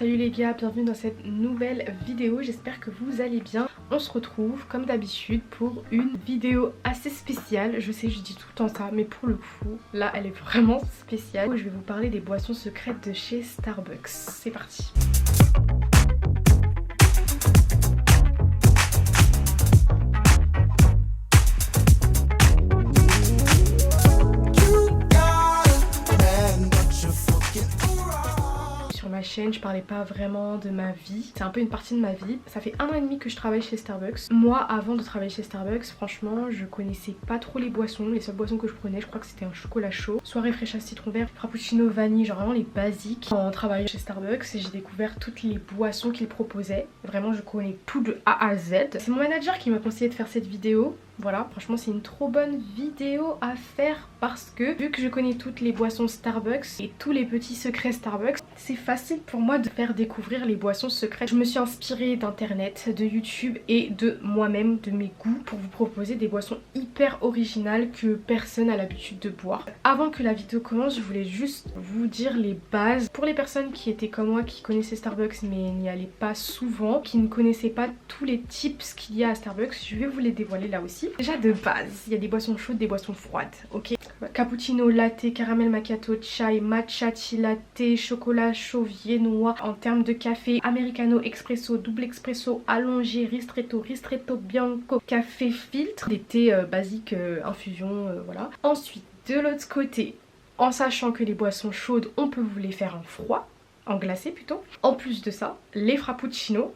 Salut les gars, bienvenue dans cette nouvelle vidéo, j'espère que vous allez bien. On se retrouve comme d'habitude pour une vidéo assez spéciale. Je sais, je dis tout le temps ça, mais pour le coup, là elle est vraiment spéciale. Je vais vous parler des boissons secrètes de chez Starbucks. C'est parti. Ma chaîne, je parlais pas vraiment de ma vie, c'est un peu une partie de ma vie. Ça fait 1 an et demi que je travaille chez Starbucks. Moi, avant de travailler chez Starbucks, franchement je connaissais pas trop les boissons. Les seules boissons que je prenais, je crois que c'était un chocolat chaud, soit réfléchi à citron vert, frappuccino, vanille, genre vraiment les basiques. En travaillant chez Starbucks, j'ai découvert toutes les boissons qu'ils proposaient. Vraiment je connais tout de A à Z. C'est mon manager qui m'a conseillé de faire cette vidéo. Voilà, franchement c'est une trop bonne vidéo à faire parce que vu que je connais toutes les boissons Starbucks et tous les petits secrets Starbucks, c'est facile pour moi de faire découvrir les boissons secrètes. Je me suis inspirée d'internet, de YouTube et de moi-même, de mes goûts, pour vous proposer des boissons hyper originales que personne n'a l'habitude de boire. Avant que la vidéo commence, je voulais juste vous dire les bases. Pour les personnes qui étaient comme moi, qui connaissaient Starbucks mais n'y allaient pas souvent, qui ne connaissaient pas tous les tips qu'il y a à Starbucks, je vais vous les dévoiler là aussi. Déjà de base, il y a des boissons chaudes, des boissons froides, ok. Cappuccino, latte, caramel macchiato, chai, matcha, chai latte, chocolat chaud viennois. En termes de café, americano, expresso, double expresso, allongé, ristretto, ristretto bianco, café filtre, des thés basiques, infusion, voilà. Ensuite, de l'autre côté, en sachant que les boissons chaudes, on peut vous les faire en froid, en glacé plutôt. En plus de ça, les frappuccinos.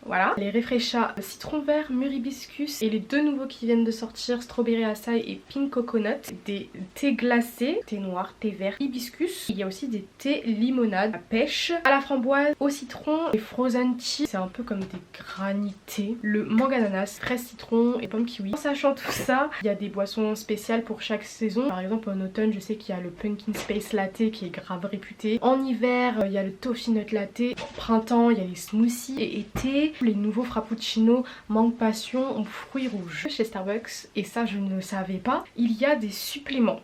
Voilà, les réfréchats citron vert, mûr hibiscus et les deux nouveaux qui viennent de sortir, strawberry açaï et pink coconut. Des thés glacés, thé noir, thé vert, hibiscus. Il y a aussi des thés limonade à pêche, à la framboise, au citron et frozen tea. C'est un peu comme des granités. Le mangue ananas, fraise citron et pomme kiwi. En sachant tout ça, il y a des boissons spéciales pour chaque saison. Par exemple en automne, je sais qu'il y a le pumpkin spice latte qui est grave réputé. En hiver, il y a le toffee nut latte. Au printemps, il y a les smoothies et été. Les nouveaux frappuccinos mangue passion aux fruits rouges. Chez Starbucks, et ça je ne le savais pas, il y a des suppléments.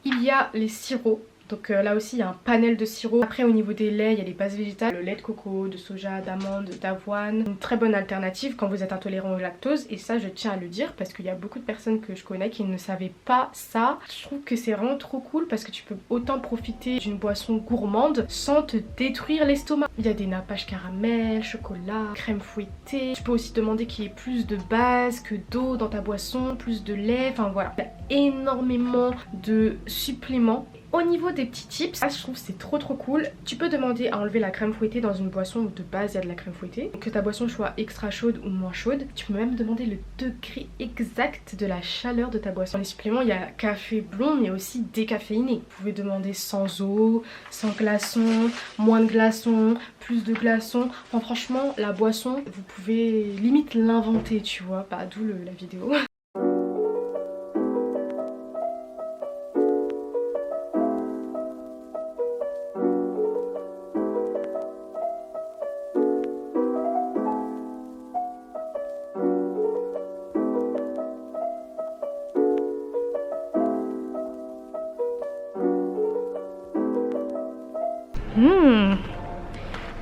Il y a les sirops. Donc là aussi il y a un panel de sirops. Après au niveau des laits il y a les bases végétales, le lait de coco, de soja, d'amande, d'avoine. Une très bonne alternative quand vous êtes intolérant au lactose. Et ça je tiens à le dire parce qu'il y a beaucoup de personnes que je connais qui ne savaient pas ça. Je trouve que c'est vraiment trop cool parce que tu peux autant profiter d'une boisson gourmande sans te détruire l'estomac. Il y a des nappages caramel, chocolat, crème fouettée. Tu peux aussi demander qu'il y ait plus de base que d'eau dans ta boisson, plus de lait, enfin voilà. Il y a énormément de suppléments. Au niveau des petits tips, ça je trouve c'est trop cool. Tu peux demander à enlever la crème fouettée dans une boisson où de base il y a de la crème fouettée. Que ta boisson soit extra chaude ou moins chaude. Tu peux même demander le degré exact de la chaleur de ta boisson. Dans les suppléments il y a café blond mais aussi décaféiné. Vous pouvez demander sans eau, sans glaçons, moins de glaçons, plus de glaçons. Enfin franchement la boisson vous pouvez limite l'inventer tu vois. Bah d'où la vidéo.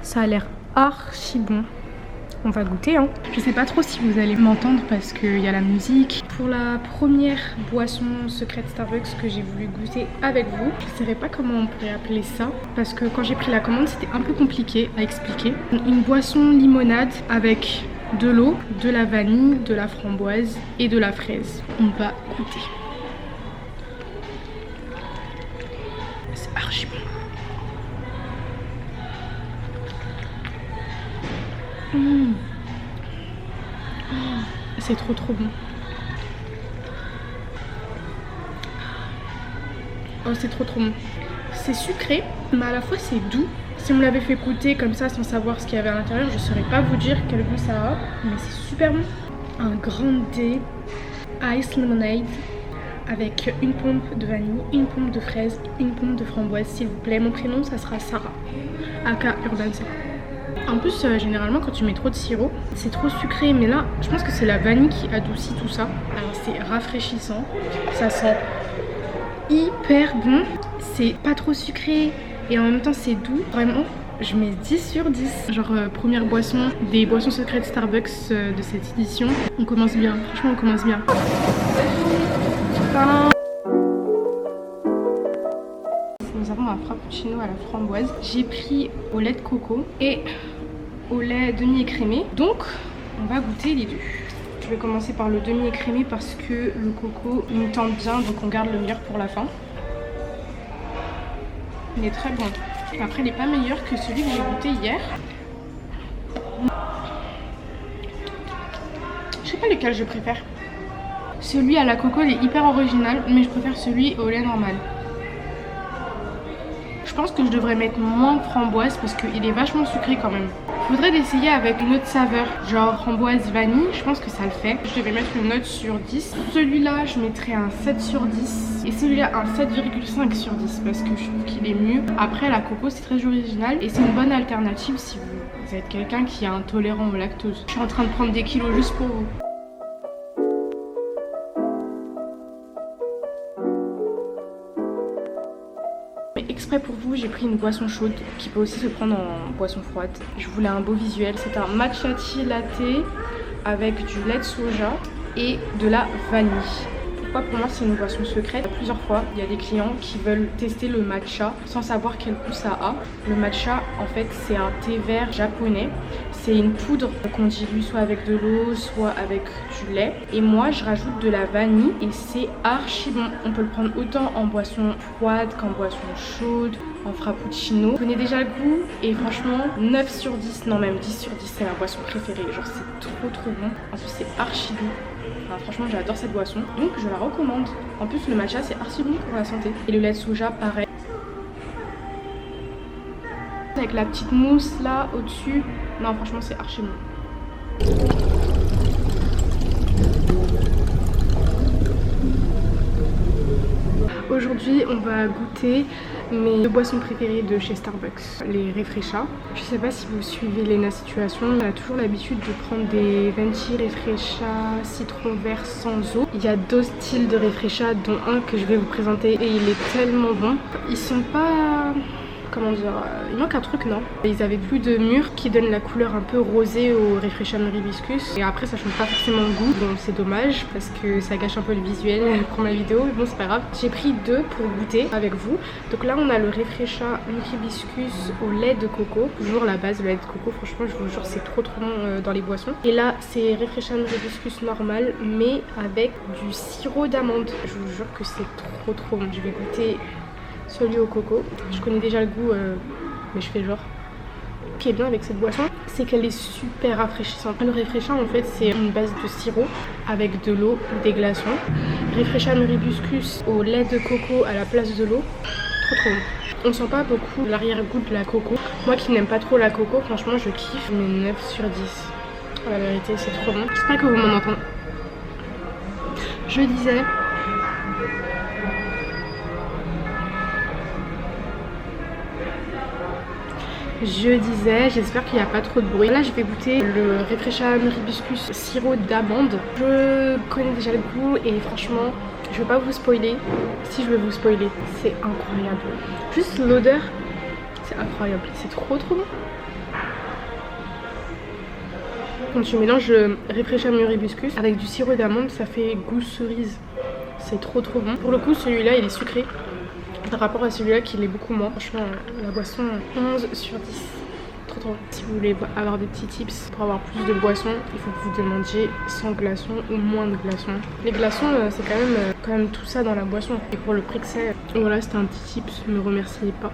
Ça a l'air archi bon. On va goûter hein. Je sais pas trop si vous allez m'entendre parce qu'il y a la musique. Pour la première boisson secrète Starbucks que j'ai voulu goûter avec vous, je ne sais pas comment on pourrait appeler ça parce que quand j'ai pris la commande c'était un peu compliqué à expliquer. Une boisson limonade avec de l'eau, de la vanille, de la framboise et de la fraise. On va goûter. C'est archi bon. C'est trop bon. Oh c'est trop bon. C'est sucré mais à la fois c'est doux. Si on me l'avait fait goûter comme ça sans savoir ce qu'il y avait à l'intérieur, je saurais pas vous dire quel goût ça a. Mais c'est super bon. Un grande ice lemonade avec une pompe de vanille, une pompe de fraise, une pompe de framboise s'il vous plaît. Mon prénom ça sera Sarah, aka Urban Sarah. En plus généralement quand tu mets trop de sirop c'est trop sucré, mais là je pense que c'est la vanille qui adoucit tout ça. Alors c'est rafraîchissant, ça sent hyper bon, c'est pas trop sucré et en même temps c'est doux. Vraiment je mets 10 sur 10. Genre première boisson des boissons secrètes Starbucks de cette édition. On commence bien, franchement on commence bien. Nous avons un frappuccino à la framboise. J'ai pris au lait de coco et au lait demi-écrémé. Donc on va goûter les deux. Je vais commencer par le demi-écrémé parce que le coco il me tente bien, donc on garde le meilleur pour la fin. Il est très bon. Après il n'est pas meilleur que celui que j'ai goûté hier. Je sais pas lequel je préfère. Celui à la coco il est hyper original, mais je préfère celui au lait normal. Je pense que je devrais mettre moins de framboise parce qu'il est vachement sucré quand même. Faudrait d'essayer avec une autre saveur, genre framboise vanille, je pense que ça le fait. Je vais mettre une note sur 10. Celui-là, je mettrais un 7 sur 10. Et celui-là, un 7,5 sur 10 parce que je trouve qu'il est mieux. Après, la coco, c'est très original et c'est une bonne alternative si vous êtes quelqu'un qui est intolérant au lactose. Je suis en train de prendre des kilos juste pour vous. Exprès pour vous, j'ai pris une boisson chaude qui peut aussi se prendre en boisson froide. Je voulais un beau visuel. C'est un matcha tea latte avec du lait de soja et de la vanille. Pourquoi pour moi c'est une boisson secrète? Plusieurs fois, il y a des clients qui veulent tester le matcha sans savoir quel goût ça a. Le matcha, en fait, c'est un thé vert japonais. C'est une poudre qu'on dilue soit avec de l'eau, soit avec du lait. Et moi, je rajoute de la vanille et c'est archi bon. On peut le prendre autant en boisson froide qu'en boisson chaude, en frappuccino. Vous connaissez déjà le goût et franchement, 9 sur 10, non même 10 sur 10, c'est ma boisson préférée. Genre c'est trop bon. En plus, c'est archi doux. Enfin, franchement, j'adore cette boisson, donc je la recommande. En plus, le matcha, c'est archi bon pour la santé. Et le lait de soja, pareil. Avec la petite mousse là au-dessus. Non, franchement, c'est archi bon. Aujourd'hui, on va goûter mes deux boissons préférées de chez Starbucks, les Refresha. Je sais pas si vous suivez Lena Situation, on a toujours l'habitude de prendre des venti Refresha citron vert sans eau. Il y a deux styles de Refresha, dont un que je vais vous présenter et il est tellement bon. Ils sont pas... comment dire, il manque un truc, non? Ils avaient plus de mûre qui donne la couleur un peu rosée au Refresha Hibiscus. Et après ça change pas forcément le goût, donc c'est dommage parce que ça gâche un peu le visuel pour ma vidéo, mais bon c'est pas grave. J'ai pris deux pour goûter avec vous. Donc là on a le Refresha Hibiscus au lait de coco, toujours la base, le lait de coco, franchement je vous jure c'est trop bon dans les boissons. Et là c'est Refresha Hibiscus normal mais avec du sirop d'amande. Je vous jure que c'est trop bon. Je vais goûter celui au coco. Je connais déjà le goût, mais je fais genre. Ce qui est bien avec cette boisson, c'est qu'elle est super rafraîchissante. Le Refresha, en fait, c'est une base de sirop avec de l'eau ou des glaçons. Refresha Hibiscus au lait de coco à la place de l'eau. Trop bon. On sent pas beaucoup l'arrière-goût de la coco. Moi qui n'aime pas trop la coco, franchement, je kiffe. Je mets 9 sur 10. La vérité, c'est trop bon. J'espère que vous m'en entendez. Je disais... j'espère qu'il n'y a pas trop de bruit. Là, je vais goûter le Refresha Hibiscus sirop d'amande. Je connais déjà le goût et franchement, je vais pas vous spoiler. Si je vais vous spoiler, c'est incroyable. Juste l'odeur, c'est incroyable. C'est trop bon. Quand tu mélanges Refresha Hibiscus avec du sirop d'amande, ça fait goût cerise. C'est trop bon. Pour le coup, celui-là, il est sucré. Par rapport à celui-là qui l'est beaucoup moins. Franchement, la boisson 11 sur 10. Trop bon. Si vous voulez avoir des petits tips pour avoir plus de boissons, il faut que vous demandiez sans glaçons ou moins de glaçons. Les glaçons, c'est quand même tout ça dans la boisson. Et pour le prix que c'est, voilà, c'était un petit tips, ne me remerciez pas.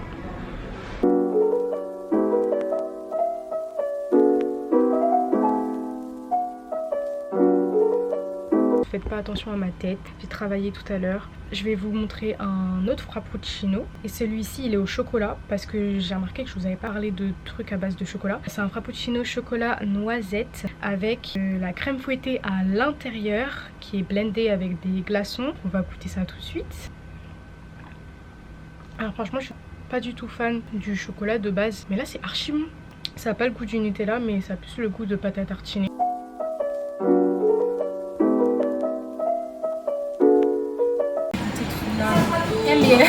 Faites pas attention à ma tête, j'ai travaillé tout à l'heure. Je vais vous montrer un autre frappuccino. Et celui-ci il est au chocolat parce que j'ai remarqué que je vous avais parlé de trucs à base de chocolat. C'est un frappuccino chocolat noisette avec la crème fouettée à l'intérieur qui est blendée avec des glaçons. On va goûter ça tout de suite. Alors franchement je suis pas du tout fan du chocolat de base. Mais là c'est archi bon. Ça n'a pas le goût du Nutella mais ça a plus le goût de pâte à tartiner. Elle est...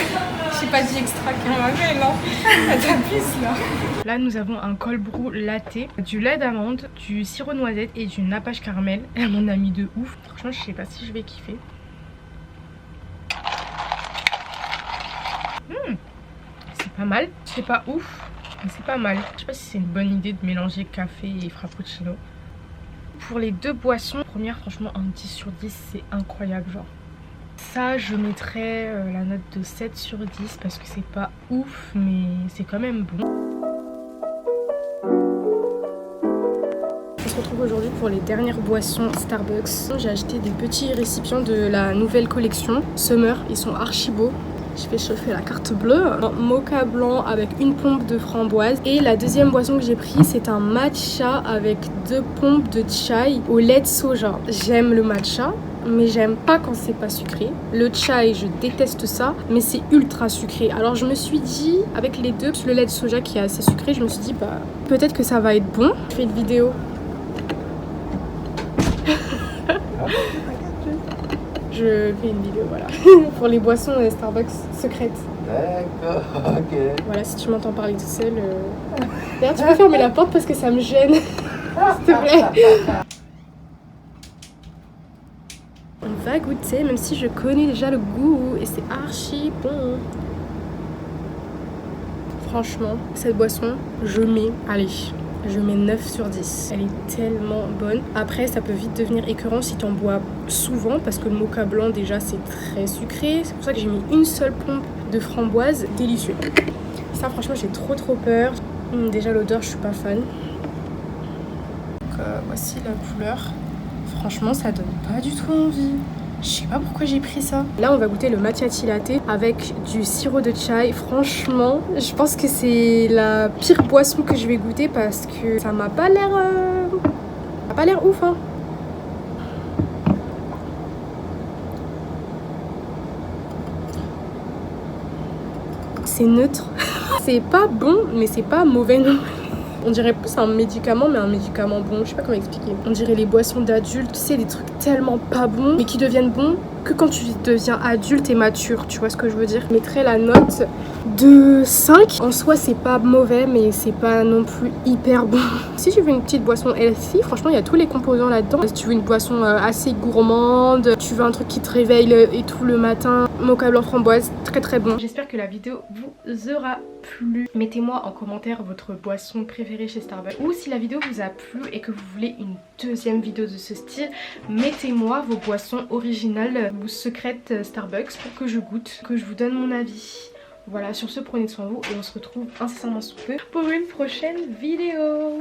J'ai pas dit extra caramel, non. Elle t'appuie là. Là nous avons un cold brew latte, du lait d'amande, du sirop noisette et du nappage caramel. Elle m'en a mis de ouf. Franchement je sais pas si je vais kiffer. C'est pas mal. C'est pas ouf mais c'est pas mal. Je sais pas si c'est une bonne idée de mélanger café et frappuccino. Pour les deux boissons, première franchement un 10 sur 10 c'est incroyable genre. Ça je mettrais la note de 7 sur 10 parce que c'est pas ouf mais c'est quand même bon. On se retrouve aujourd'hui pour les dernières boissons Starbucks. J'ai acheté des petits récipients de la nouvelle collection Summer, ils sont archi beaux. Je vais chauffer la carte bleue. Un mocha blanc avec une pompe de framboise. Et la deuxième boisson que j'ai pris, c'est un matcha avec 2 pompes de chai au lait de soja. J'aime le matcha, mais j'aime pas quand c'est pas sucré. Le chai, je déteste ça, mais c'est ultra sucré. Alors je me suis dit, avec les deux, le lait de soja qui est assez sucré, je me suis dit, bah peut-être que ça va être bon. Je fais une vidéo. Je fais une vidéo, voilà, pour les boissons Starbucks secrètes. D'accord, ok. Voilà, si tu m'entends parler tout seul. D'ailleurs, tu peux fermer la porte parce que ça me gêne. S'il te plaît. On va goûter, même si je connais déjà le goût et c'est archi bon. Franchement, cette boisson, je mets 9 sur 10. Elle est tellement bonne. Après, ça peut vite devenir écœurant si t'en bois souvent parce que le mocha blanc, déjà, c'est très sucré. C'est pour ça que j'ai mis une seule pompe de framboise. Délicieux. Ça, franchement, j'ai trop peur. Déjà, l'odeur, je suis pas fan. Donc, voici la couleur. Franchement, ça donne pas du tout envie. Je sais pas pourquoi j'ai pris ça. Là, on va goûter le matcha latte avec du sirop de chai. Franchement, je pense que c'est la pire boisson que je vais goûter parce que ça m'a pas l'air... ouf, hein. C'est neutre. C'est pas bon, mais c'est pas mauvais non plus. On dirait plus un médicament, mais un médicament bon. Je sais pas comment expliquer. On dirait les boissons d'adultes. Tu sais, des trucs tellement pas bons, mais qui deviennent bons que quand tu deviens adulte et mature. Tu vois ce que je veux dire? Je mettrais la note de 5. En soi, c'est pas mauvais, mais c'est pas non plus hyper bon. Si tu veux une petite boisson healthy, franchement, il y a tous les composants là-dedans. Si tu veux une boisson assez gourmande, tu veux un truc qui te réveille et tout le matin, mocha blanc framboise, très bon. J'espère que la vidéo vous aura plu. Mettez-moi en commentaire votre boisson préférée chez Starbucks. Ou si la vidéo vous a plu et que vous voulez une deuxième vidéo de ce style, mettez-moi vos boissons originales ou secrètes Starbucks pour que je goûte, que je vous donne mon avis. Voilà, sur ce, prenez soin de vous et on se retrouve incessamment sous peu pour une prochaine vidéo.